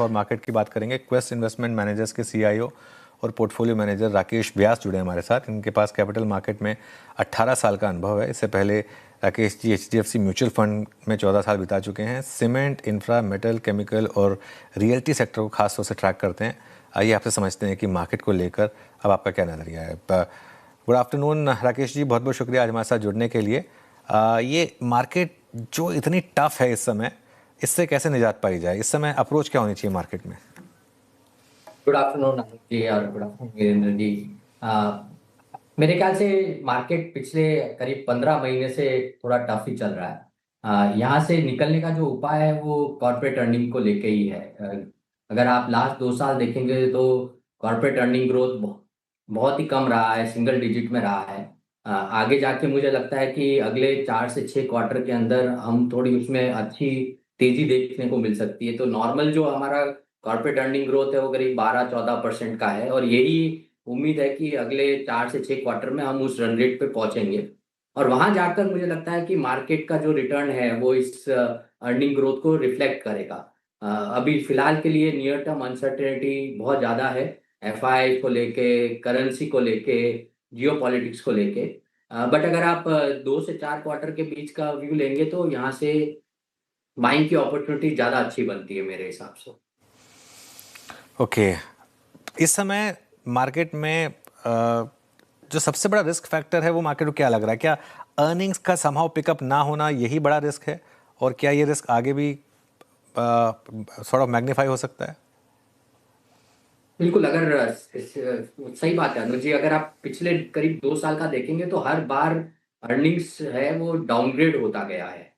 Growth और market की बात करेंगे। क्वेस्ट इन्वेस्टमेंट मैनेजर्स के सीईओ और पोर्टफोलियो मैनेजर राकेश व्यास जुड़े हमारे साथ। इनके पास कैपिटल मार्केट में 18 साल का अनुभव है। इससे पहले Rakesh ji HDFC mutual fund में 14 साल बिता चुके हैं। सीमेंट, इंफ्रा, मेटल, केमिकल और रियल्टी सेक्टर को खास तौर से ट्रैक करते हैं। आइए आपसे समझते हैं कि मार्केट को लेकर अब आपका क्या नज़रिया है। गुड आफ्टरनून राकेश जी, बहुत बहुत शुक्रिया आज हमारे साथ जुड़ने के लिए। ये मार्केट जो इतनी टफ है इस समय, इससे कैसे निजात पाई जाए? इस समय अप्रोच क्या होनी चाहिए मार्केट में? गुड आफ्टरनून अनुज जी और गुड आफ्टरनून वीरेंद्र जी। मेरे ख्याल से मार्केट पिछले करीब 15 महीने से थोड़ा टफ ही चल रहा है। यहाँ से निकलने का जो उपाय है वो कॉर्पोरेट अर्निंग को लेके ही है। अगर आप लास्ट 2 साल देखेंगे तो कॉर्पोरेट अर्निंग ग्रोथ बहुत ही कम रहा है, सिंगल डिजिट में रहा है। आगे जाके मुझे लगता है कि अगले 4 से 6 क्वार्टर के अंदर हम थोड़ी उसमें अच्छी तेजी देखने को मिल सकती है। तो नॉर्मल जो हमारा कॉर्पोरेट अर्निंग ग्रोथ है वो करीब 12-14% का है और यही उम्मीद है कि अगले 4 से 6 क्वार्टर में हम उस रन रेट पे पहुंचेंगे। और वहां जाकर मुझे लगता है कि मार्केट का जो रिटर्न है वो इस अर्निंग ग्रोथ को रिफ्लेक्ट करेगा। अभी फिलहाल के लिए नियर टर्म अनसर्टेनिटी बहुत ज़्यादा है, एफआई को लेके, करेंसी को लेके, जियो पॉलिटिक्स को लेके। बट अगर आप 2 से 4 क्वार्टर के बीच का व्यू लेंगे तो यहाँ से बाइंग की अपॉर्चुनिटी ज़्यादा अच्छी बनती है मेरे हिसाब से। ओके, इस समय मार्केट में जो सबसे बड़ा रिस्क फैक्टर है वो मार्केट को क्या लग रहा है? क्या अर्निंग्स का समहाउ पिकअप ना होना यही बड़ा रिस्क है, और क्या ये रिस्क आगे भी सॉर्ट ऑफ मैग्नीफाई हो सकता है? बिल्कुल, अगर सही बात है अनुज जी। अगर आप पिछले करीब 2 साल का देखेंगे तो हर बार अर्निंग्स है वो डाउनग्रेड होता गया है।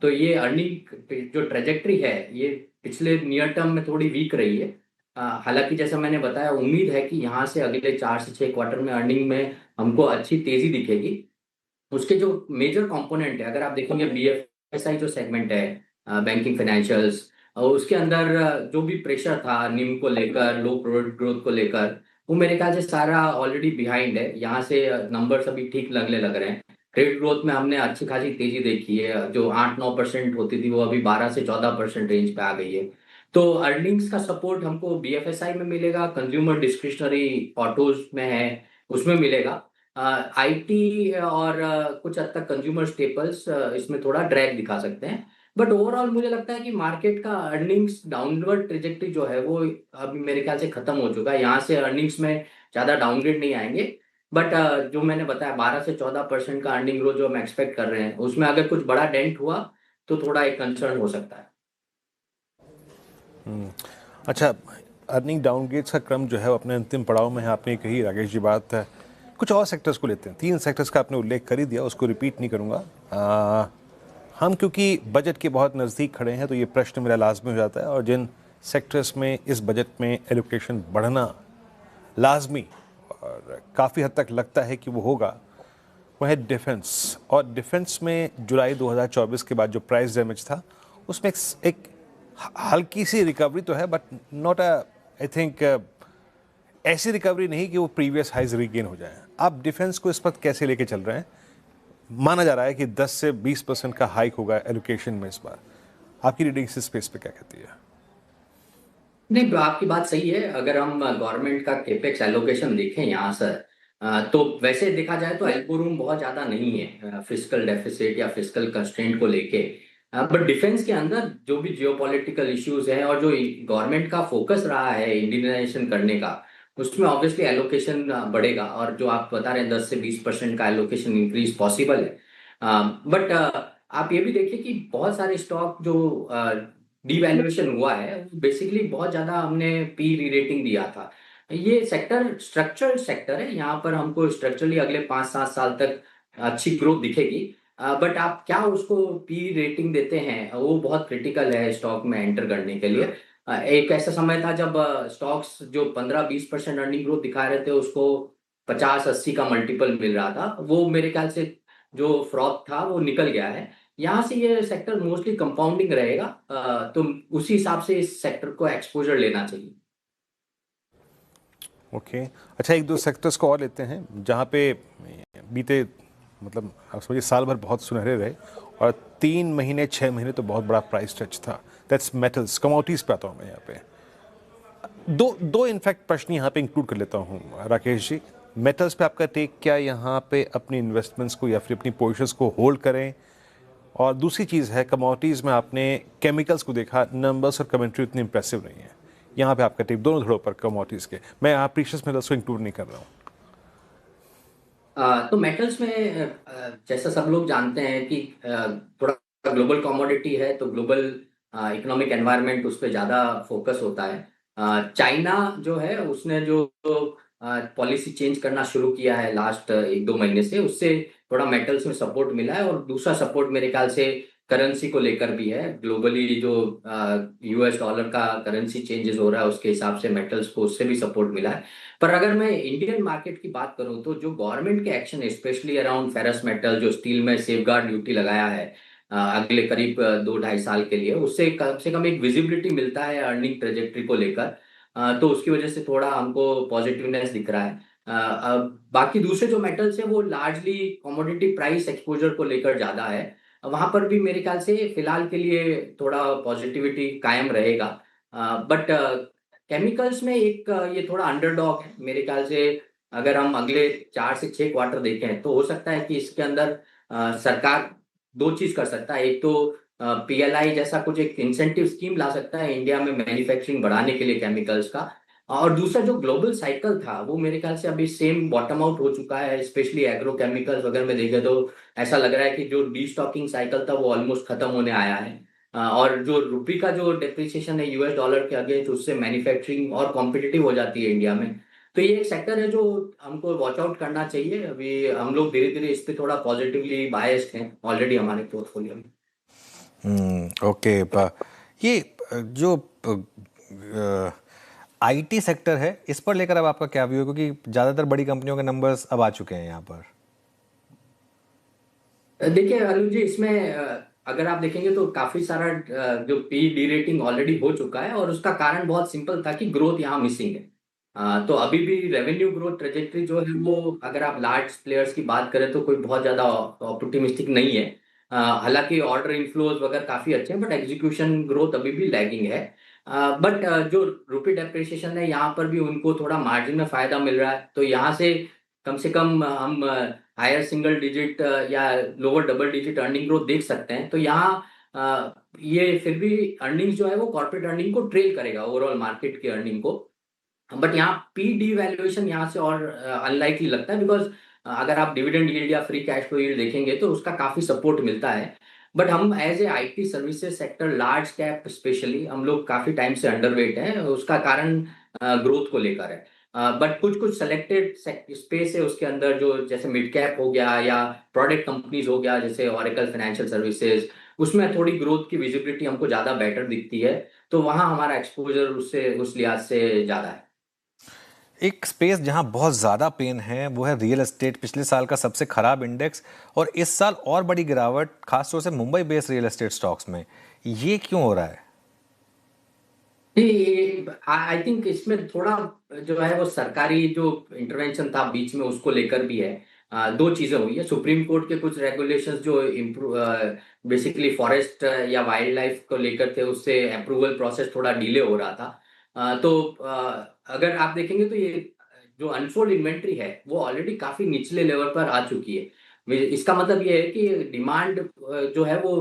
तो ये अर्निंग जो ट्रेजेक्ट्री है ये पिछले नियर टर्म में थोड़ी वीक रही है। हालांकि जैसा मैंने बताया, उम्मीद है कि यहाँ से अगले 4 से 6 क्वार्टर में अर्निंग में हमको अच्छी तेजी दिखेगी। उसके जो मेजर कंपोनेंट है, अगर आप देखेंगे बीएफएसआई जो सेगमेंट है, बैंकिंग फाइनेंशियल्स, उसके अंदर जो भी प्रेशर था निम को लेकर, लो प्रोडक्ट ग्रोथ को लेकर, वो मेरे ख्याल से सारा ऑलरेडी बिहाइंड है। यहाँ से नंबर्स अभी ठीक लगने लग रहे हैं। क्रेडिट ग्रोथ में हमने अच्छी खासी तेजी देखी है, जो 8-9% होती थी वो अभी 12 से 14% रेंज पे आ गई है। तो अर्निंग्स का सपोर्ट हमको बीएफएसआई में मिलेगा, कंज्यूमर डिस्क्रिशनरी ऑटोज में है उसमें मिलेगा। आईटी और कुछ हद तक कंज्यूमर स्टेपल्स इसमें थोड़ा ड्रैग दिखा सकते हैं। बट ओवरऑल मुझे लगता है कि मार्केट का अर्निंग्स डाउनवर्ड ट्रेजेक्टरी जो है वो अभी मेरे ख्याल से खत्म हो चुका है। यहाँ से अर्निंग्स में ज्यादा डाउनग्रेड नहीं आएंगे। बट जो मैंने बताया 12 से 14% का अर्निंग ग्रोथ जो हम एक्सपेक्ट कर रहे हैं, उसमें अगर कुछ बड़ा डेंट हुआ तो थोड़ा एक कंसर्न हो सकता है। अच्छा, अर्निंग डाउनग्रेड्स का क्रम जो है वो अपने अंतिम पड़ाव में है। आपने कही राकेश जी बात है। कुछ और सेक्टर्स को लेते हैं। 3 सेक्टर्स का आपने उल्लेख कर ही दिया, उसको रिपीट नहीं करूँगा। हम क्योंकि बजट के बहुत नज़दीक खड़े हैं तो ये प्रश्न मेरा लाजमी हो जाता है, और जिन सेक्टर्स में इस बजट में एलोकेशन बढ़ना लाजमी और काफ़ी हद तक लगता है कि वो होगा, वो है डिफेंस। और डिफेंस में जुलाई 2024 के बाद जो प्राइस डैमेज था उसमें एक हल्की सी रिकवरी तो है, बट नॉट आई थिंक ऐसी रिकवरी नहीं कि वो प्रीवियस हाइज रीगेन हो जाए। आप डिफेंस को इस वक्त कैसे लेके चल रहे हैं? माना जा रहा है कि 10 से 20% का हाइक होगा एलोकेशन में इस बार। आपकी रीडिंग इस स्पेस पे क्या कहती है? नहीं, आपकी बात सही है। अगर हम गवर्नमेंट का केपेक्स एलोकेशन देखें यहाँ से, तो वैसे देखा जाए तो एल्बो रूम बहुत ज्यादा नहीं है फिस्कल डेफिसिट या फिस्कल कंस्ट्रेंट को लेके। बट डिफेंस के अंदर जो भी जियोपॉलिटिकल इश्यूज हैं और जो गवर्नमेंट का फोकस रहा है इंडियनाइजेशन करने का, उसमें ऑब्वियसली एलोकेशन बढ़ेगा। और जो आप बता रहे हैं 10 से 20% का एलोकेशन इंक्रीज पॉसिबल है। बट आप ये भी देखिए कि बहुत सारे स्टॉक जो डीवैल्यूएशन हुआ है, बेसिकली बहुत ज्यादा हमने पी री रेटिंग दिया था। ये सेक्टर स्ट्रक्चरल सेक्टर है, यहाँ पर हमको स्ट्रक्चरली अगले 5-7 साल तक अच्छी ग्रोथ दिखेगी। बट आप क्या उसको पी रेटिंग देते हैं वो बहुत क्रिटिकल है स्टॉक में एंटर करने के लिए। एक ऐसा समय था जब स्टॉक्स जो 15-20% अर्निंग ग्रोथ दिखा रहे थे उसको 50-80 का मल्टीपल मिल रहा था। वो मेरे ख्याल से जो फ्रॉड था वो निकल गया है। यहाँ से ये सेक्टर मोस्टली कंपाउंडिंग रहेगा। तो उसी हिसाब से इस सेक्टर को एक्सपोजर लेना चाहिए। ओके, अच्छा, एक दो सेक्टर्स को और लेते हैं जहाँ पे बीते आप समझिए साल भर बहुत सुनहरे रहे, और 3 महीने 6 महीने तो बहुत बड़ा प्राइस टच था। दैट्स मेटल्स, कमोडिटीज़ पे आता हूँ मैं यहाँ पे। दो इनफैक्ट प्रश्न यहाँ पे इंक्लूड कर लेता हूँ राकेश जी। मेटल्स पे आपका टेक क्या, यहाँ पे अपनी इन्वेस्टमेंट्स को या फिर अपनी पोजीशंस को होल्ड करें? और दूसरी चीज़ है कमोडिटीज़ में आपने केमिकल्स को देखा, नंबर्स और कमेंट्री उतनी इंप्रेसिव नहीं है, यहाँ पे आपका टेक दोनों धड़ों पर कमोडिटीज़ के। मैं यहाँ प्रीशियस मेटल्स को इंक्लूड नहीं कर रहा हूँ। तो मेटल्स में जैसा सब लोग जानते हैं कि थोड़ा ग्लोबल कमोडिटी है, तो ग्लोबल इकोनॉमिक एनवायरनमेंट उस पर ज़्यादा फोकस होता है। चाइना जो है उसने जो पॉलिसी चेंज करना शुरू किया है लास्ट 1-2 महीने से, उससे थोड़ा मेटल्स में सपोर्ट मिला है। और दूसरा सपोर्ट मेरे ख्याल से करेंसी को लेकर भी है। ग्लोबली जो यूएस डॉलर का करेंसी चेंजेस हो रहा है उसके हिसाब से मेटल्स को उससे भी सपोर्ट मिला है। पर अगर मैं इंडियन मार्केट की बात करूं तो जो गवर्नमेंट के action specially around ferrous metal, जो स्टील में सेफगार्ड ड्यूटी लगाया है अगले करीब 2-2.5 साल के लिए, उससे कम से कम एक विजिबिलिटी मिलता है अर्निंग ट्रेजेक्ट्री को लेकर। तो उसकी वजह से थोड़ा हमको पॉजिटिवनेस दिख रहा है। बाकी दूसरे जो मेटल्स है वो लार्जली कमोडिटी प्राइस एक्सपोजर को लेकर ज्यादा है। वहां पर भी मेरे ख्याल से फिलहाल के लिए थोड़ा पॉजिटिविटी कायम रहेगा। बट केमिकल्स में एक ये थोड़ा अंडरडॉग है मेरे ख्याल से। अगर हम अगले 4 से 6 क्वार्टर देखें तो हो सकता है कि इसके अंदर सरकार दो चीज कर सकता है। एक तो पीएलआई जैसा कुछ एक इंसेंटिव स्कीम ला सकता है इंडिया में मैन्युफैक्चरिंग बढ़ाने के लिए केमिकल्स का। और दूसरा जो ग्लोबल साइकिल था वो मेरे ख्याल से अभी सेम बॉटम आउट हो चुका है, स्पेशली एग्रो केमिकल्स वगैरह में देखें तो ऐसा लग रहा है कि जो डीस्टॉकिंग साइकिल था वो ऑलमोस्ट खत्म होने आया है। और जो रुपी का जो डेप्रिसिएशन है यूएस डॉलर के अगेंस्ट, उससे मैन्युफैक्चरिंग और कॉम्पिटिटिव हो जाती है इंडिया में। तो ये एक सेक्टर है जो हमको वॉच आउट करना चाहिए। अभी हम लोग धीरे धीरे इस पे थोड़ा पॉजिटिवली बायस्ड हैं ऑलरेडी हमारे पोर्टफोलियो में। ओके। ये जो आईटी सेक्टर है इस पर लेकर अब आपका क्या व्यू है, क्योंकि ज़्यादातर बड़ी कंपनियों के नंबर्स अब आ चुके हैं यहाँ पर? देखिए अनुज जी, इसमें अगर आप देखेंगे तो काफी सारा जो पी डी रेटिंग ऑलरेडी हो चुका है। और उसका कारण बहुत सिंपल था कि ग्रोथ यहाँ मिसिंग है। तो अभी भी रेवेन्यू ग्रोथ ट्रेजेक्टरी जो है वो, अगर आप लार्ज प्लेयर्स की बात करें तो कोई बहुत ज्यादा ऑप्टिमिस्टिक नहीं है। हालांकि ऑर्डर इनफ्लोज वगैरह काफी अच्छे हैं, बट एग्जीक्यूशन ग्रोथ अभी भी लैगिंग है। बट जो रुपी डेप्रिसिएशन है यहाँ पर भी उनको थोड़ा मार्जिन में फायदा मिल रहा है। तो यहाँ से कम हम हायर सिंगल डिजिट या lower double digit earning growth देख सकते हैं। तो यहाँ ये फिर भी अर्निंग्स जो है वो कॉर्पोरेट अर्निंग को ट्रेल करेगा ओवरऑल मार्केट की अर्निंग को। बट यहाँ पी डी वैल्यूएशन यहाँ से और अनलाइकली लगता है, बिकॉज अगर आप डिविडेंड यील्ड या फ्री कैश फ्लो यील्ड देखेंगे तो उसका काफी सपोर्ट मिलता है। बट हम as a IT services sector large cap specially हम लोग काफी टाइम से अंडरवेट हैं। उसका कारण ग्रोथ को लेकर है। बट कुछ कुछ सेलेक्टेड स्पेस है उसके अंदर, जो जैसे मिड कैप हो गया या प्रोडक्ट कंपनीज हो गया जैसे ओरेकल फाइनेंशियल सर्विसेज, उसमें थोड़ी ग्रोथ की विजिबिलिटी हमको ज्यादा बेटर दिखती है। तो वहां हमारा एक्सपोजर उससे उस लिहाज से ज्यादा है। एक स्पेस जहां बहुत ज़्यादा पेन है वो है रियल एस्टेट। पिछले साल का सबसे खराब इंडेक्स और इस साल और बड़ी गिरावट, खासतौर से Mumbai based real estate stocks में। ये क्यों हो रहा है? आई थिंक इसमें थोड़ा जो है वो सरकारी जो इंटरवेंशन था बीच में उसको लेकर भी है। दो चीजें हुई है। सुप्रीम कोर्ट के कुछ रेगुलेशंस जो इम्प्रूव बेसिकली फॉरेस्ट या वाइल्ड लाइफ को लेकर थे, उससे अप्रूवल प्रोसेस थोड़ा डिले हो रहा था। अगर आप देखेंगे तो ये जो अनसोल्ड इन्वेंट्री है वो ऑलरेडी काफी निचले लेवल पर आ चुकी है। इसका मतलब ये है कि डिमांड जो है वो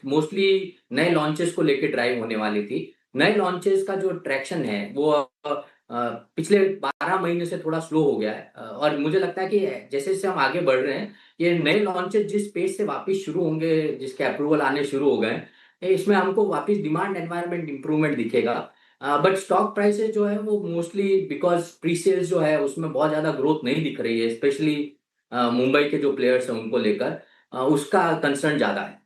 मोस्टली नए लॉन्चेस को लेकर ड्राइव होने वाली थी। नए लॉन्चेस का जो ट्रैक्शन है वो पिछले 12 महीने से थोड़ा स्लो हो गया है। और मुझे लगता है कि जैसे जैसे हम आगे बढ़ रहे हैं, ये नए लॉन्चेस जिस पेस से वापस शुरू होंगे, जिसके अप्रूवल आने शुरू हो गए, इसमें हमको वापस डिमांड एनवायरनमेंट इंप्रूवमेंट दिखेगा। बट स्टॉक प्राइसेस जो है वो मोस्टली बिकॉज प्री सेल्स जो है उसमें बहुत ज्यादा ग्रोथ नहीं दिख रही है, स्पेशली मुंबई के जो प्लेयर्स हैं उनको लेकर उसका कंसर्न ज्यादा है।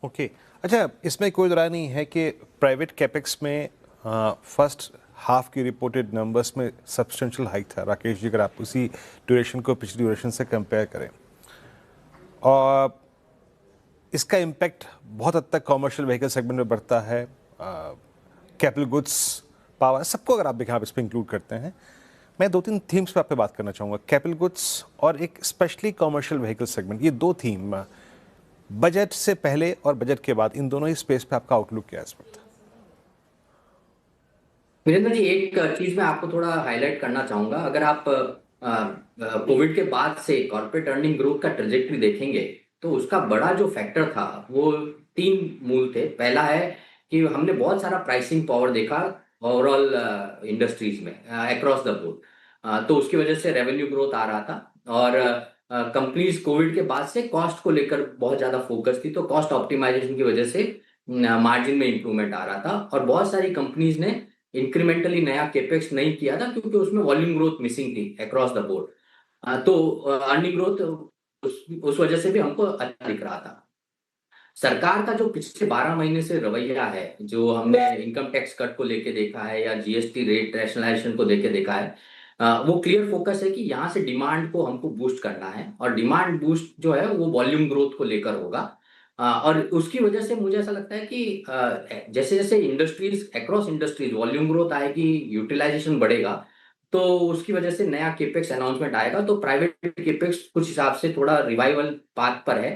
ओके अच्छा, इसमें कोई राय नहीं है कि प्राइवेट कैपेक्स में फर्स्ट हाफ की रिपोर्टेड नंबर्स में सब्सटेंशियल हाइक था राकेश जी, अगर आप उसी ड्यूरेशन को पिछली ड्यूरेशन से कंपेयर करें। और इसका इम्पैक्ट बहुत हद तक कॉमर्शियल व्हीकल सेगमेंट में बढ़ता है, कैपिटल गुड्स, पावर, सबको अगर आप देखें आप इस पर इंक्लूड करते हैं। मैं 2-3 थीम्स पे आप पे बात करना चाहूँगा, कैपिटल गुड्स और एक स्पेशली कॉमर्शियल व्हीकल सेगमेंट। ये दो थीम बजट से पहले और बजट के बाद इन दोनों ही स्पेस पे आपका आउटलुक क्या है इस वक्त? वीरेंद्र जी, एक चीज मैं आपको थोड़ा हाईलाइट करना चाहूंगा। अगर आप कोविड के बाद से कॉर्पोरेट अर्निंग ग्रोथ का ट्रेजेक्टरी देखेंगे तो उसका बड़ा जो फैक्टर था वो तीन मूल थे। पहला है कि हमने बहुत सारा प्राइसिंग पावर देखा ओवरऑल इंडस्ट्रीज में अक्रॉस द बोर्ड। तो उसकी वजह से रेवेन्यू ग्रोथ आ रहा था और कंपनीज कोविड के बाद से कॉस्ट को लेकर बहुत ज्यादा फोकस थी, तो कॉस्ट ऑप्टिमाइजेशन की वजह से मार्जिन में इंप्रूवमेंट आ रहा था। और बहुत सारी कंपनीज ने इंक्रीमेंटली नया केपेक्स नहीं किया था क्योंकि उसमें वॉल्यूम ग्रोथ मिसिंग थी अक्रॉस द बोर्ड। तो अर्निंग ग्रोथ उस वजह से भी हमको अच्छा दिख रहा था। सरकार का जो पिछले 12 महीने से रवैया है, जो हमने इनकम टैक्स कट को लेके देखा है या जीएसटी रेट रैशनलाइजेशन को लेके देखा है, वो क्लियर फोकस है कि यहाँ से डिमांड को हमको बूस्ट करना है और डिमांड बूस्ट जो है वो वॉल्यूम ग्रोथ को लेकर होगा। और उसकी वजह से मुझे ऐसा लगता है कि जैसे जैसे industries across industries volume growth आएगी, यूटिलाइजेशन बढ़ेगा, तो उसकी वजह से नया केपेक्स अनाउंसमेंट आएगा। तो प्राइवेट केपेक्स कुछ हिसाब से थोड़ा रिवाइवल पाथ पर है।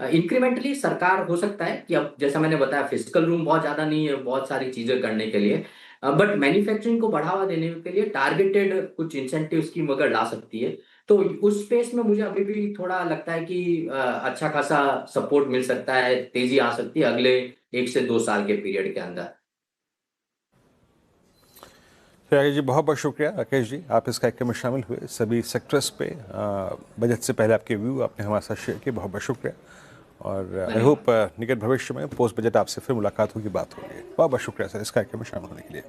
इंक्रीमेंटली सरकार हो सकता है कि अब जैसा मैंने बताया फिजिकल रूम बहुत ज्यादा नहीं है बहुत सारी चीजें करने के लिए, बट मैन्युफैक्चरिंग को बढ़ावा देने के लिए टारगेटेड कुछ इंसेंटिव स्कीम अगर ला सकती है तो उस स्पेस में मुझे अभी भी थोड़ा लगता है कि अच्छा खासा सपोर्ट मिल सकता है, तेजी आ सकती है अगले 1 से 2 साल के पीरियड के अंदर। राकेश जी, बहुत बहुत शुक्रिया। राकेश जी, आप इस कार्यक्रम में शामिल हुए, सभी सेक्टर्स पे बजट से पहले आपके व्यू आपने हमारे साथ शेयर किए, बहुत बहुत शुक्रिया। और आई होप निकट भविष्य में पोस्ट बजट आपसे फिर मुलाकात होगी, बात होगी। बहुत बहुत शुक्रिया सर इस कार्यक्रम में शामिल होने के लिए।